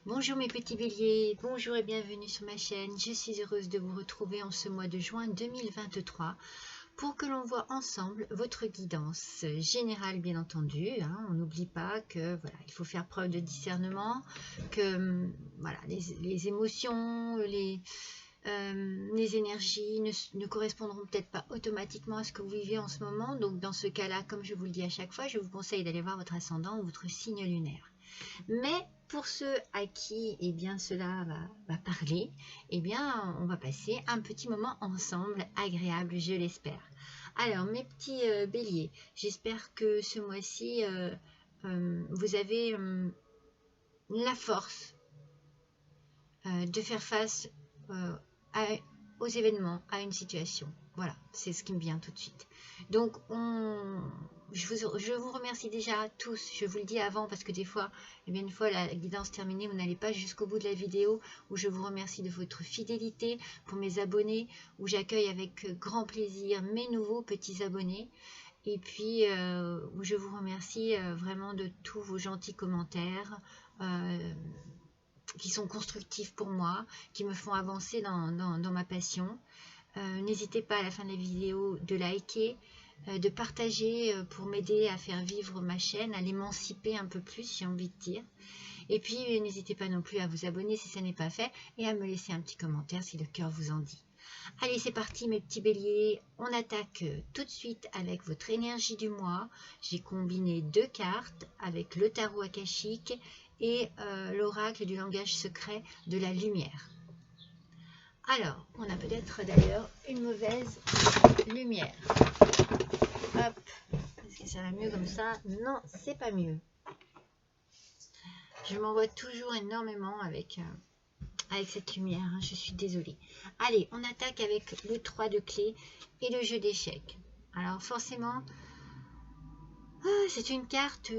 Bonjour mes petits béliers, bonjour et bienvenue sur ma chaîne. Je suis heureuse de vous retrouver en ce mois de juin 2023 pour que l'on voit ensemble votre guidance générale, bien entendu. On n'oublie pas que voilà, il faut faire preuve de discernement, que voilà, les émotions, les énergies ne correspondront peut-être pas automatiquement à ce que vous vivez en ce moment. Donc dans ce cas-là, comme je vous le dis à chaque fois, je vous conseille d'aller voir votre ascendant ou votre signe lunaire. Mais pour ceux à qui cela va parler, on va passer un petit moment ensemble, agréable, je l'espère. Alors, mes petits béliers, j'espère que ce mois-ci, vous avez la force de faire face aux événements, à une situation. Voilà, c'est ce qui me vient tout de suite. Donc, je vous remercie déjà tous. Je vous le dis avant parce que des fois, une fois la guidance terminée, vous n'allez pas jusqu'au bout de la vidéo, où je vous remercie de votre fidélité pour mes abonnés, où j'accueille avec grand plaisir mes nouveaux petits abonnés. Et puis, où je vous remercie vraiment de tous vos gentils commentaires qui sont constructifs pour moi, qui me font avancer dans ma passion. N'hésitez pas à la fin de la vidéo de liker, de partager pour m'aider à faire vivre ma chaîne, à l'émanciper un peu plus, j'ai envie de dire. Et puis, n'hésitez pas non plus à vous abonner si ça n'est pas fait et à me laisser un petit commentaire si le cœur vous en dit. Allez, c'est parti mes petits béliers, on attaque tout de suite avec votre énergie du mois. J'ai combiné 2 cartes avec le tarot akashique et l'oracle du langage secret de la lumière. Alors, on a peut-être d'ailleurs une mauvaise lumière. Hop, est-ce que ça va mieux comme ça? Non, c'est pas mieux. Je m'envoie toujours énormément avec cette lumière, je suis désolée. Allez, on attaque avec le 3 de clé et le jeu d'échecs. Alors forcément, c'est une carte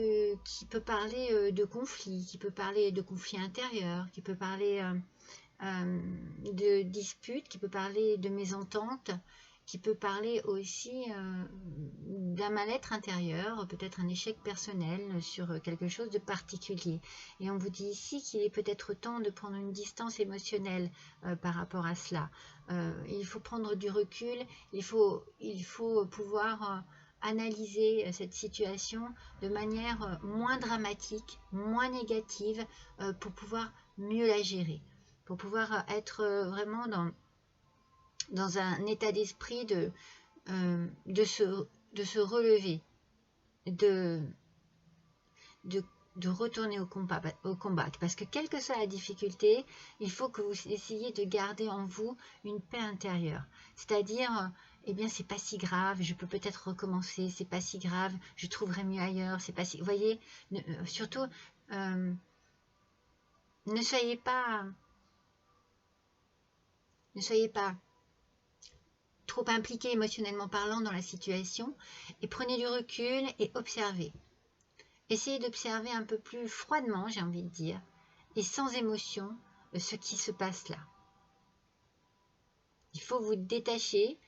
qui peut parler de conflit, qui peut parler de conflit intérieur, qui peut parler de disputes, qui peut parler de mésentente, qui peut parler aussi d'un mal-être intérieur, peut-être un échec personnel sur quelque chose de particulier. Et on vous dit ici qu'il est peut-être temps de prendre une distance émotionnelle par rapport à cela. Il faut prendre du recul, il faut pouvoir analyser cette situation de manière moins dramatique, moins négative, pour pouvoir mieux la gérer, pour pouvoir être vraiment dans un état d'esprit de se relever, de retourner au combat, parce que quelle que soit la difficulté, il faut que vous essayiez de garder en vous une paix intérieure, c'est-à-dire c'est pas si grave, je peux peut-être recommencer, c'est pas si grave, je trouverai mieux ailleurs, c'est pas si, vous voyez, surtout ne soyez pas trop impliqué émotionnellement parlant dans la situation, et prenez du recul et observez. Essayez d'observer un peu plus froidement, j'ai envie de dire, et sans émotion, ce qui se passe là. Il faut vous détacher.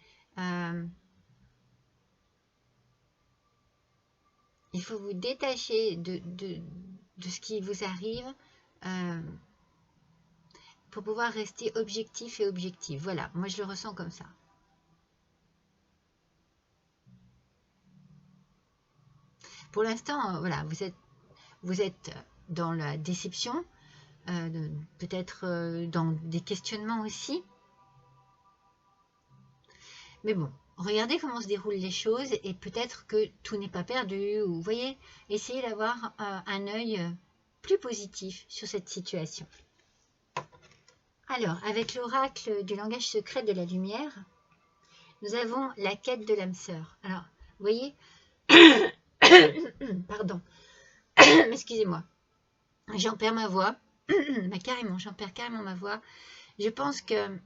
Il faut vous détacher de ce qui vous arrive pour pouvoir rester objectif et objectif. Voilà, moi je le ressens comme ça. Pour l'instant, voilà, vous êtes dans la déception, peut-être dans des questionnements aussi. Mais bon, regardez comment se déroulent les choses et peut-être que tout n'est pas perdu. Ou, vous voyez, essayez d'avoir un œil plus positif sur cette situation. Alors, avec l'oracle du langage secret de la lumière, nous avons la quête de l'âme sœur. Alors, vous voyez, pardon, excusez-moi, j'en perds ma voix, carrément, j'en perds carrément ma voix. Je pense que,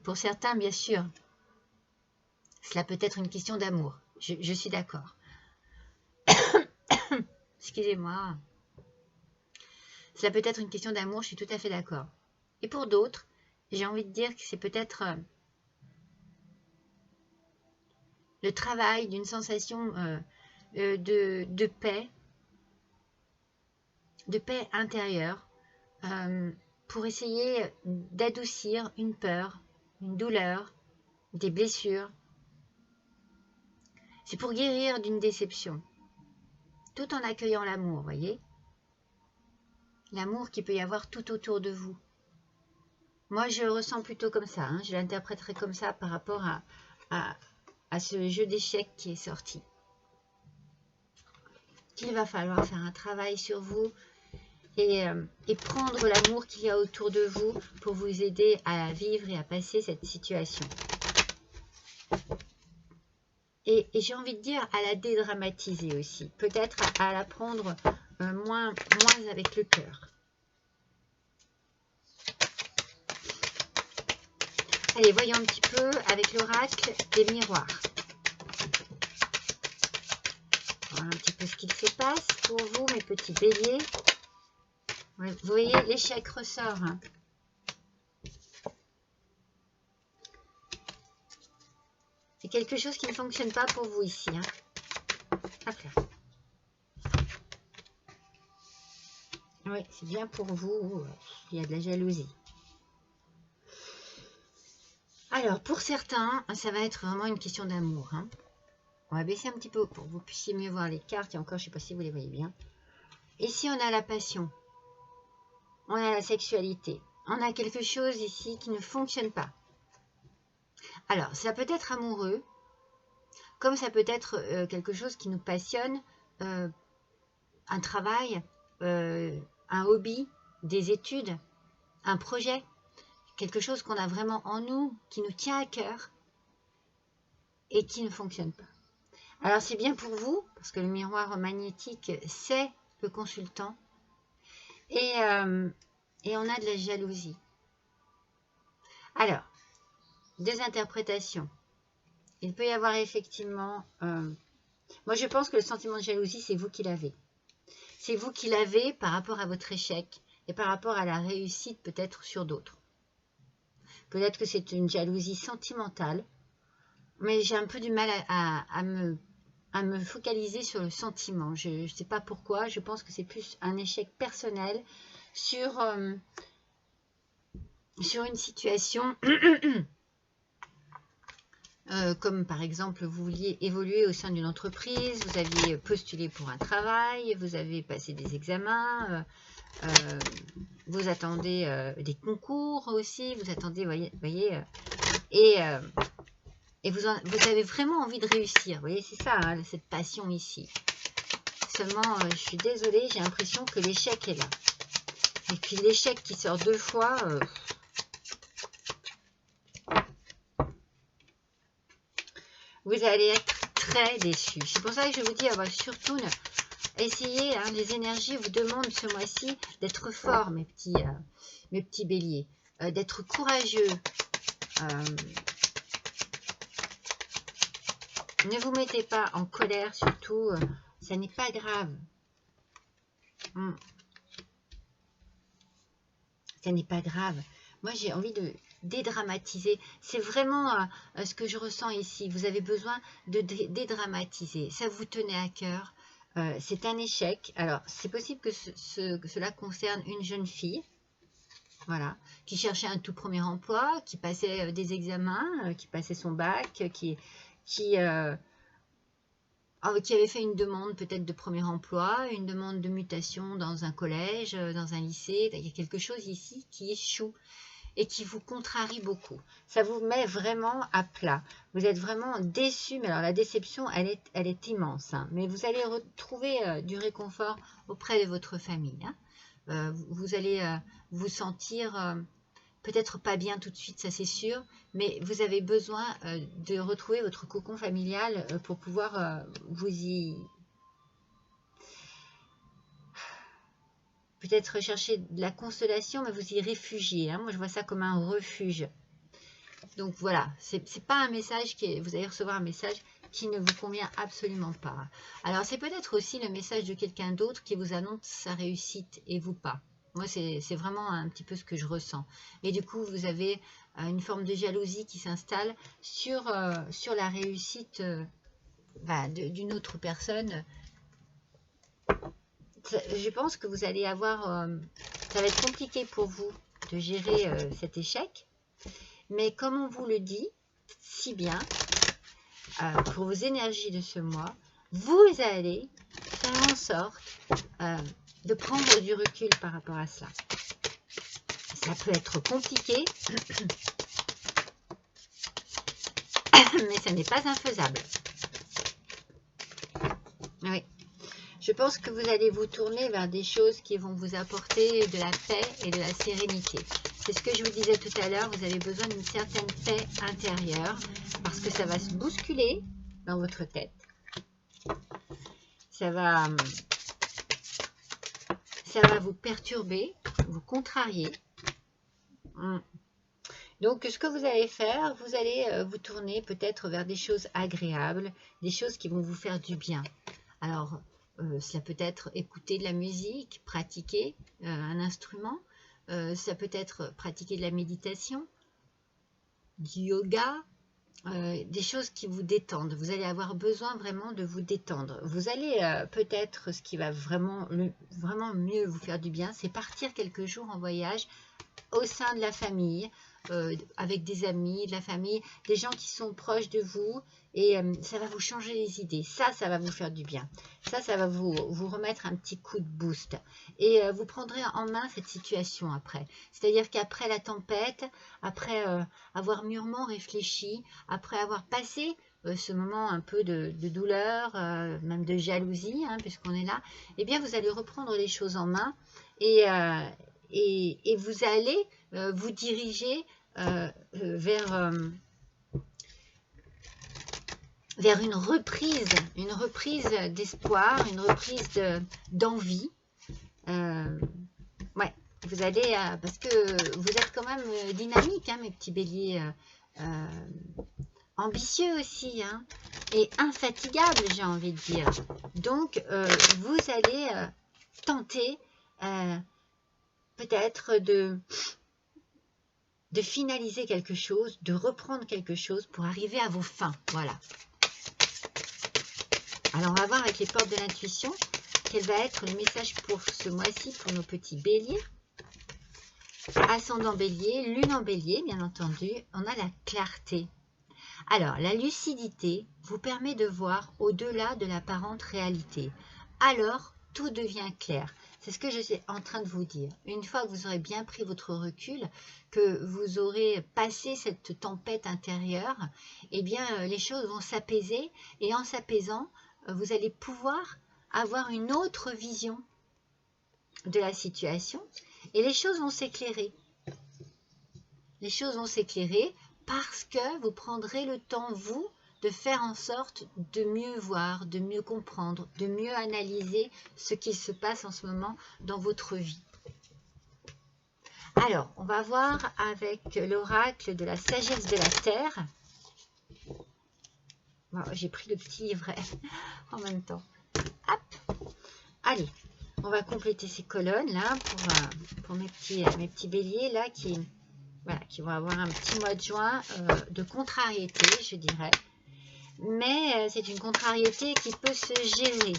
pour certains, bien sûr, cela peut être une question d'amour. Je suis d'accord. Excusez-moi. Cela peut être une question d'amour, je suis tout à fait d'accord. Et pour d'autres, j'ai envie de dire que c'est peut-être le travail d'une sensation de paix intérieure, pour essayer d'adoucir une peur, une douleur, des blessures. C'est pour guérir d'une déception, tout en accueillant l'amour, voyez? L'amour qu'il peut y avoir tout autour de vous. Moi, je le ressens plutôt comme ça, hein. Je l'interpréterai comme ça par rapport à ce jeu d'échecs qui est sorti. Qu'il va falloir faire un travail sur vous et prendre l'amour qu'il y a autour de vous pour vous aider à vivre et à passer cette situation. Et j'ai envie de dire à la dédramatiser aussi, peut-être à la prendre moins avec le cœur. Allez, voyons un petit peu avec l'oracle des miroirs. Voilà un petit peu ce qu'il se passe pour vous, mes petits béliers. Vous voyez, l'échec ressort. Hein. C'est quelque chose qui ne fonctionne pas pour vous ici. Hein. Hop là. Oui, c'est bien pour vous. Il y a de la jalousie. Alors, pour certains, ça va être vraiment une question d'amour. Hein. On va baisser un petit peu pour que vous puissiez mieux voir les cartes. Et encore, je ne sais pas si vous les voyez bien. Ici, on a la passion. On a la sexualité. On a quelque chose ici qui ne fonctionne pas. Alors, ça peut être amoureux, comme ça peut être quelque chose qui nous passionne, un travail, un hobby, des études, un projet, quelque chose qu'on a vraiment en nous, qui nous tient à cœur et qui ne fonctionne pas. Alors, c'est bien pour vous, parce que le miroir magnétique, c'est le consultant, et on a de la jalousie. Alors, des interprétations. Il peut y avoir effectivement... moi, je pense que le sentiment de jalousie, c'est vous qui l'avez. C'est vous qui l'avez par rapport à votre échec et par rapport à la réussite peut-être sur d'autres. Peut-être que c'est une jalousie sentimentale, mais j'ai un peu du mal à me focaliser sur le sentiment. Je ne sais pas pourquoi, je pense que c'est plus un échec personnel sur une situation... comme par exemple vous vouliez évoluer au sein d'une entreprise, vous aviez postulé pour un travail, vous avez passé des examens, vous attendez des concours aussi, vous attendez, voyez et vous avez vraiment envie de réussir, vous voyez, c'est ça, hein, cette passion ici. Seulement, je suis désolée, j'ai l'impression que l'échec est là. Et puis l'échec qui sort deux fois... vous allez être très déçus. C'est pour ça que je vous dis, surtout, essayez, hein, les énergies vous demandent ce mois-ci d'être forts, mes petits béliers, d'être courageux. Ne vous mettez pas en colère, surtout, ça n'est pas grave. Ça n'est pas grave. Moi, j'ai envie de dédramatiser. C'est vraiment ce que je ressens ici. Vous avez besoin de dédramatiser. Ça vous tenait à cœur. C'est un échec. Alors, c'est possible que cela concerne une jeune fille, voilà, qui cherchait un tout premier emploi, qui passait des examens, qui passait son bac, qui avait fait une demande peut-être de premier emploi, une demande de mutation dans un collège, dans un lycée. Il y a quelque chose ici qui échoue et qui vous contrarie beaucoup. Ça vous met vraiment à plat. Vous êtes vraiment déçu, mais alors la déception, elle est immense. Hein. Mais vous allez retrouver du réconfort auprès de votre famille. Hein. Vous allez vous sentir peut-être pas bien tout de suite, ça c'est sûr, mais vous avez besoin de retrouver votre cocon familial pour pouvoir vous y... peut-être rechercher de la consolation, mais vous y réfugier. Hein. Moi, je vois ça comme un refuge. Donc, voilà. C'est pas un message vous allez recevoir un message qui ne vous convient absolument pas. Alors, c'est peut-être aussi le message de quelqu'un d'autre qui vous annonce sa réussite et vous pas. Moi, c'est vraiment un petit peu ce que je ressens. Et du coup, vous avez une forme de jalousie qui s'installe sur la réussite d'une autre personne. Je pense que vous allez avoir, ça va être compliqué pour vous de gérer cet échec. Mais comme on vous le dit si bien, pour vos énergies de ce mois, vous allez faire en sorte de prendre du recul par rapport à cela. Ça peut être compliqué, mais ça n'est pas infaisable. Oui. Je pense que vous allez vous tourner vers des choses qui vont vous apporter de la paix et de la sérénité. C'est ce que je vous disais tout à l'heure, vous avez besoin d'une certaine paix intérieure parce que ça va se bousculer dans votre tête. Ça va vous perturber, vous contrarier. Donc, ce que vous allez faire, vous allez vous tourner peut-être vers des choses agréables, des choses qui vont vous faire du bien. Alors, ça peut être écouter de la musique, pratiquer un instrument, ça peut être pratiquer de la méditation, du yoga, des choses qui vous détendent. Vous allez avoir besoin vraiment de vous détendre. Vous allez peut-être, ce qui va vraiment mieux vous faire du bien, c'est partir quelques jours en voyage au sein de la famille, avec des amis, de la famille, des gens qui sont proches de vous, et ça va vous changer les idées. Ça va vous faire du bien. Ça va vous remettre un petit coup de boost. Et vous prendrez en main cette situation après. C'est-à-dire qu'après la tempête, après avoir mûrement réfléchi, après avoir passé ce moment un peu de douleur, même de jalousie, hein, puisqu'on est là, eh bien vous allez reprendre les choses en main et vous allez vous diriger vers une reprise d'espoir, une reprise d'envie. Ouais, vous allez, parce que vous êtes quand même dynamique, hein, mes petits béliers, ambitieux aussi, hein, et infatigable, j'ai envie de dire. Donc, vous allez tenter peut-être de finaliser quelque chose, de reprendre quelque chose pour arriver à vos fins. Voilà. Alors, on va voir avec les portes de l'intuition quel va être le message pour ce mois-ci pour nos petits béliers. Ascendant bélier, lune en bélier, bien entendu, on a la clarté. Alors, la lucidité vous permet de voir au-delà de l'apparente réalité. Alors, tout devient clair. C'est ce que je suis en train de vous dire. Une fois que vous aurez bien pris votre recul, que vous aurez passé cette tempête intérieure, eh bien, les choses vont s'apaiser. Et en s'apaisant, vous allez pouvoir avoir une autre vision de la situation. Et les choses vont s'éclairer. Les choses vont s'éclairer parce que vous prendrez le temps, vous, de faire en sorte de mieux voir, de mieux comprendre, de mieux analyser ce qui se passe en ce moment dans votre vie. Alors, on va voir avec l'oracle de la sagesse de la Terre. Bon, j'ai pris le petit livret en même temps. Hop. Allez, on va compléter ces colonnes là pour mes petits béliers là qui vont avoir un petit mois de juin de contrariété, je dirais. Mais c'est une contrariété qui peut se gérer.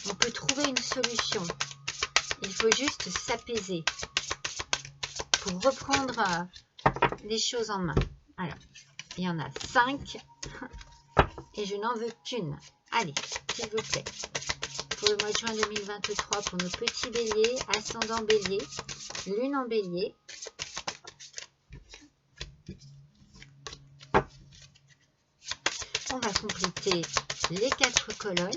On peut trouver une solution. Il faut juste s'apaiser pour reprendre les choses en main. Alors, il y en a 5 et je n'en veux qu'une. Allez, s'il vous plaît. Pour le mois de juin 2023, pour nos petits béliers, ascendant bélier, lune en bélier. On va compléter les 4 colonnes.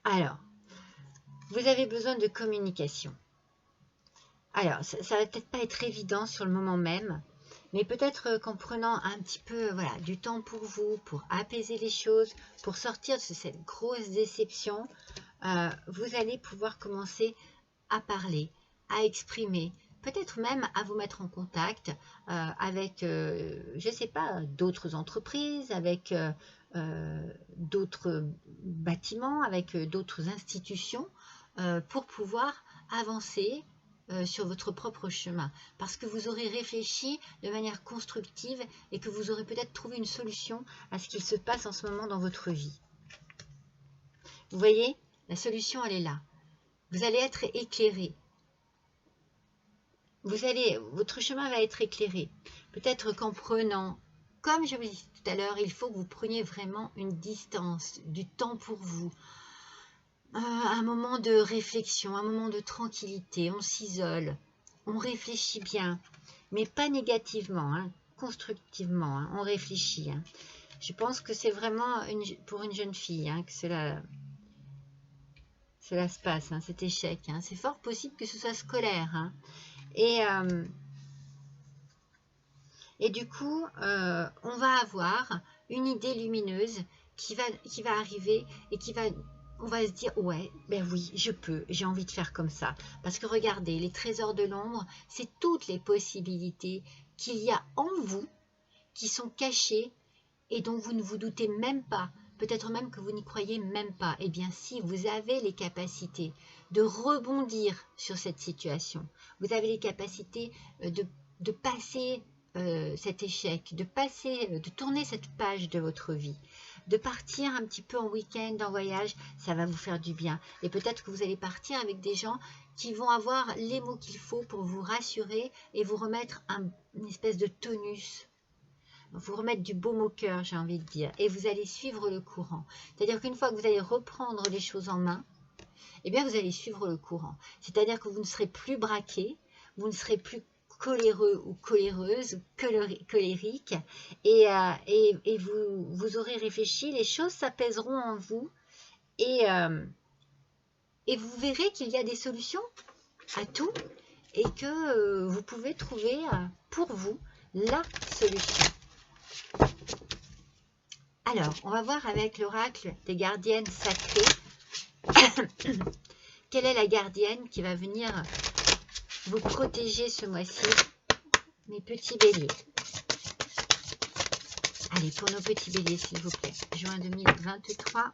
Alors, vous avez besoin de communication. Alors, ça va peut-être pas être évident sur le moment même, mais peut-être qu'en prenant un petit peu du temps pour vous, pour apaiser les choses, pour sortir de cette grosse déception, vous allez pouvoir commencer à parler, à exprimer, peut-être même à vous mettre en contact avec, je ne sais pas, d'autres entreprises, avec d'autres bâtiments, avec d'autres institutions, pour pouvoir avancer sur votre propre chemin, parce que vous aurez réfléchi de manière constructive et que vous aurez peut-être trouvé une solution à ce qu'il se passe en ce moment dans votre vie. Vous voyez, la solution, elle est là. Vous allez être éclairé. Votre chemin va être éclairé. Peut-être qu'en prenant, comme je vous disais tout à l'heure, il faut que vous preniez vraiment une distance, du temps pour vous. Un moment de réflexion, un moment de tranquillité, on s'isole, on réfléchit bien, mais pas négativement, hein, constructivement, hein, on réfléchit. Hein. Je pense que c'est vraiment pour une jeune fille hein, que cela se passe, hein, cet échec. Hein. C'est fort possible que ce soit scolaire. Hein. Et du coup, on va avoir une idée lumineuse qui va arriver et on va se dire, ouais, ben oui, je peux, j'ai envie de faire comme ça. Parce que regardez, les trésors de l'ombre, c'est toutes les possibilités qu'il y a en vous qui sont cachées et dont vous ne vous doutez même pas. Peut-être même que vous n'y croyez même pas. Eh bien, si vous avez les capacités de rebondir sur cette situation, vous avez les capacités de passer cet échec, de tourner cette page de votre vie, de partir un petit peu en week-end, en voyage, ça va vous faire du bien. Et peut-être que vous allez partir avec des gens qui vont avoir les mots qu'il faut pour vous rassurer et vous remettre une espèce de tonus, vous remettre du baume au cœur, j'ai envie de dire, et vous allez suivre le courant. C'est-à-dire qu'une fois que vous allez reprendre les choses en main, eh bien vous allez suivre le courant. C'est-à-dire que vous ne serez plus braqué, vous ne serez plus coléreux ou coléreuse, ou colérique, et vous aurez réfléchi, les choses s'apaiseront en vous, et vous verrez qu'il y a des solutions à tout, et que vous pouvez trouver pour vous la solution. Alors, on va voir avec l'oracle des gardiennes sacrées, quelle est la gardienne qui va venir vous protéger ce mois-ci, mes petits béliers. Allez, pour nos petits béliers, s'il vous plaît. Juin 2023.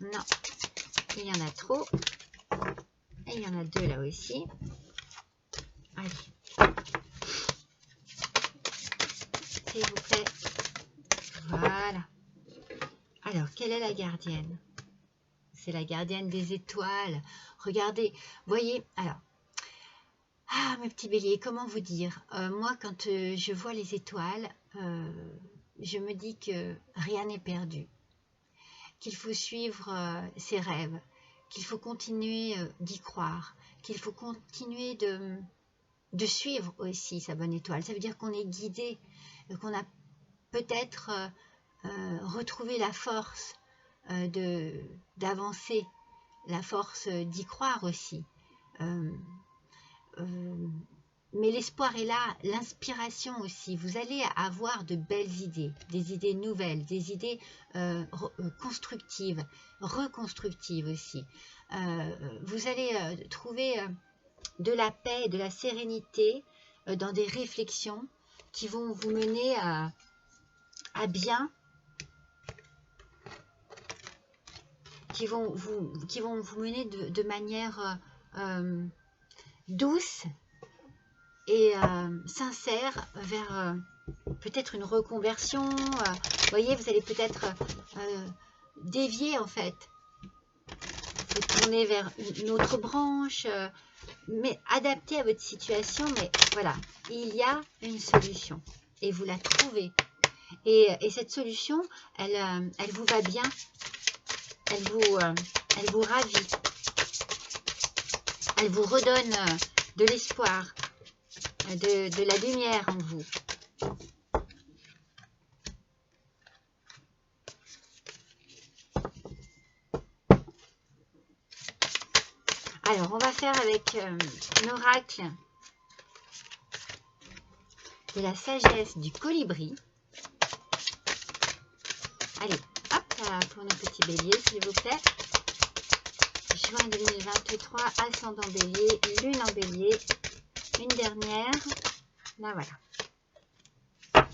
Non, il y en a trop. Et il y en a deux là aussi. Allez. S'il vous plaît. Voilà. Alors, quelle est la gardienne? C'est la gardienne des étoiles. Regardez, voyez, alors, mes petits béliers, comment vous dire, moi, quand je vois les étoiles, je me dis que rien n'est perdu, qu'il faut suivre ses rêves, qu'il faut continuer d'y croire, qu'il faut continuer de suivre aussi sa bonne étoile. Ça veut dire qu'on est guidé, qu'on a peut-être retrouvé la force d'avancer, la force d'y croire aussi. Mais l'espoir est là, l'inspiration aussi. Vous allez avoir de belles idées, des idées nouvelles, des idées constructives, reconstructives aussi. Vous allez trouver de la paix, de la sérénité dans des réflexions qui vont vous mener à bien, qui vont vous mener de manière douce et sincère vers peut-être une reconversion. Vous voyez, vous allez peut-être dévier en fait, vous tourner vers une autre branche, mais adapté à votre situation. Mais voilà, il y a une solution et vous la trouvez. Et cette solution, elle vous va bien, elle vous ravit, elle vous redonne de l'espoir, de la lumière en vous. Alors, on va faire avec l'oracle de la sagesse du colibri. Allez, hop là, pour nos petits béliers, s'il vous plaît. Juin 2023, ascendant bélier, lune en bélier. Une dernière. Là, voilà.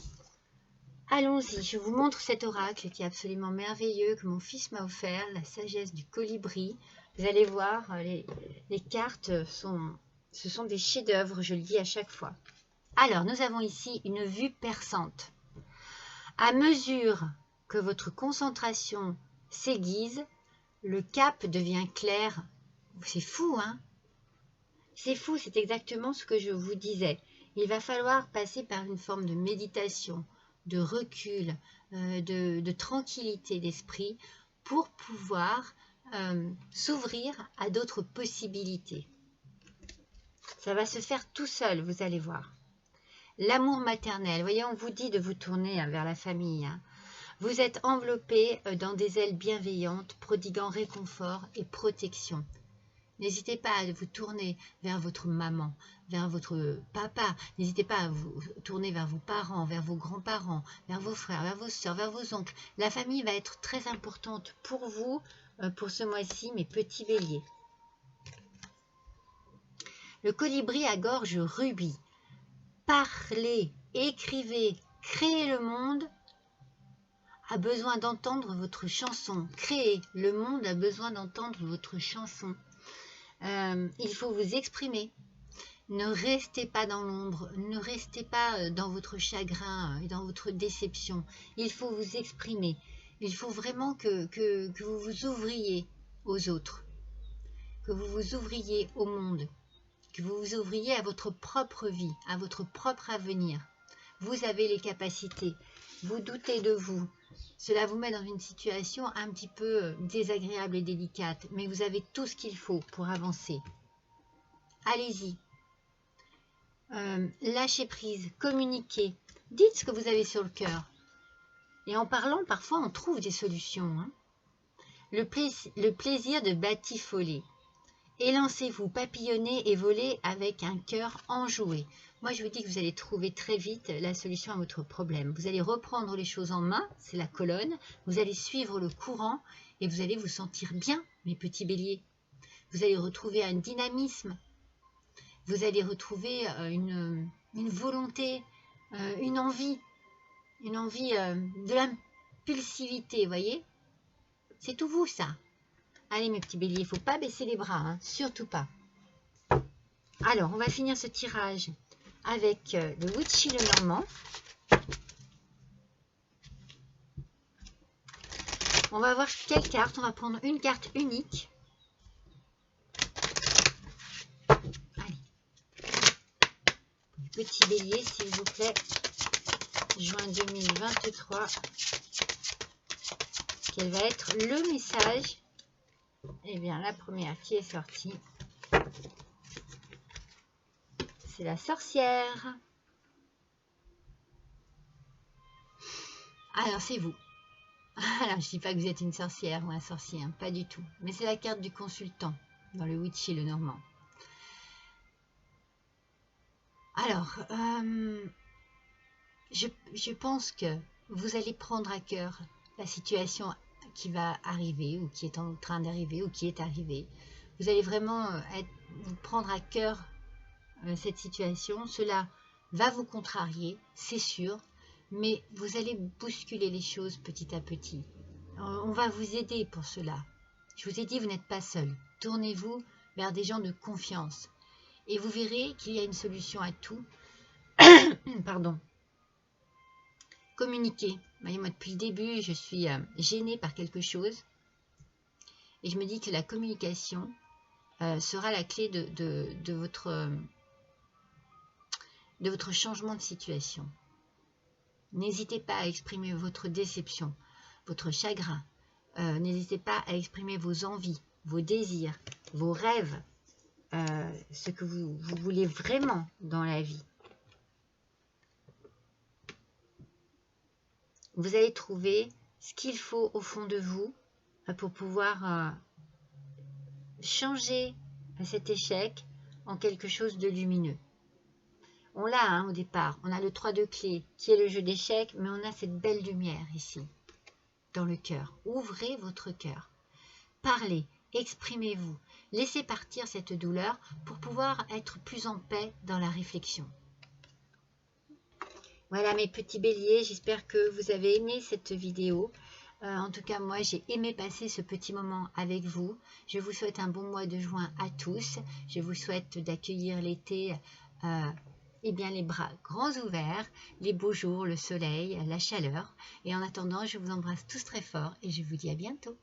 Allons-y, je vous montre cet oracle qui est absolument merveilleux, que mon fils m'a offert, la sagesse du colibri. Vous allez voir, les cartes sont Ce sont des chefs-d'œuvre, je le dis à chaque fois. Alors, nous avons ici une vue perçante. À mesure que votre concentration s'aiguise, le cap devient clair. C'est fou, hein? C'est fou, c'est exactement ce que je vous disais. Il va falloir passer par une forme de méditation, de recul, de tranquillité d'esprit pour pouvoir s'ouvrir à d'autres possibilités. Ça va se faire tout seul, vous allez voir. L'amour maternel, vous voyez, on vous dit de vous tourner vers la famille. Hein. Vous êtes enveloppé dans des ailes bienveillantes, prodiguant réconfort et protection. N'hésitez pas à vous tourner vers votre maman, vers votre papa. N'hésitez pas à vous tourner vers vos parents, vers vos grands-parents, vers vos frères, vers vos soeurs, vers vos oncles. La famille va être très importante pour vous, pour ce mois-ci, mes petits béliers. Le colibri à gorge rubis. Parlez, écrivez, créez le monde a besoin d'entendre votre chanson. Créez, le monde a besoin d'entendre votre chanson. Il faut vous exprimer. Ne restez pas dans l'ombre, ne restez pas dans votre chagrin et dans votre déception. Il faut vous exprimer. Il faut vraiment que vous vous ouvriez aux autres, que vous vous ouvriez au monde, que vous vous ouvriez à votre propre vie, à votre propre avenir. Vous avez les capacités, vous doutez de vous. Cela vous met dans une situation un petit peu désagréable et délicate, mais vous avez tout ce qu'il faut pour avancer. Allez-y. Lâchez prise, communiquez, dites ce que vous avez sur le cœur. Et en parlant, parfois, on trouve des solutions. Hein. Le plaisir de batifoler. Élancez-vous, papillonnez et volez avec un cœur enjoué. Moi, je vous dis que vous allez trouver très vite la solution à votre problème. Vous allez reprendre les choses en main, c'est la colonne. Vous allez suivre le courant et vous allez vous sentir bien, mes petits béliers. Vous allez retrouver un dynamisme. Vous allez retrouver une volonté, une envie de l'impulsivité, voyez? C'est tout vous, ça. Allez, mes petits béliers, il ne faut pas baisser les bras, hein, surtout pas. Alors, on va finir ce tirage avec le Witchy le Normand. On va voir quelle carte. On va prendre une carte unique. Allez. Petit bélier, s'il vous plaît. Juin 2023. Quel va être le message? Eh bien, la première qui est sortie, c'est la sorcière. Alors, c'est vous. Alors, je ne dis pas que vous êtes une sorcière ou un sorcier, hein, pas du tout. Mais c'est la carte du consultant dans le Witchy le Normand. Alors, je pense que vous allez prendre à cœur la situation qui va arriver ou qui est en train d'arriver ou qui est arrivée. Vous allez vraiment vous prendre à cœur cette situation. Cela va vous contrarier, c'est sûr, mais vous allez bousculer les choses petit à petit. On va vous aider pour cela. Je vous ai dit, vous n'êtes pas seul. Tournez-vous vers des gens de confiance et vous verrez qu'il y a une solution à tout. Pardon. Communiquer. Voyez, moi, depuis le début, je suis gênée par quelque chose. Et je me dis que la communication sera la clé de votre changement de situation. N'hésitez pas à exprimer votre déception, votre chagrin. N'hésitez pas à exprimer vos envies, vos désirs, vos rêves, ce que vous voulez vraiment dans la vie. Vous allez trouver ce qu'il faut au fond de vous pour pouvoir changer cet échec en quelque chose de lumineux. On l'a hein, au départ, on a le 3 de clé qui est le jeu d'échecs, mais on a cette belle lumière ici, dans le cœur. Ouvrez votre cœur, parlez, exprimez-vous, laissez partir cette douleur pour pouvoir être plus en paix dans la réflexion. Voilà mes petits béliers, j'espère que vous avez aimé cette vidéo. En tout cas, moi, j'ai aimé passer ce petit moment avec vous. Je vous souhaite un bon mois de juin à tous. Je vous souhaite d'accueillir l'été bien les bras grands ouverts, les beaux jours, le soleil, la chaleur. Et en attendant, je vous embrasse tous très fort et je vous dis à bientôt.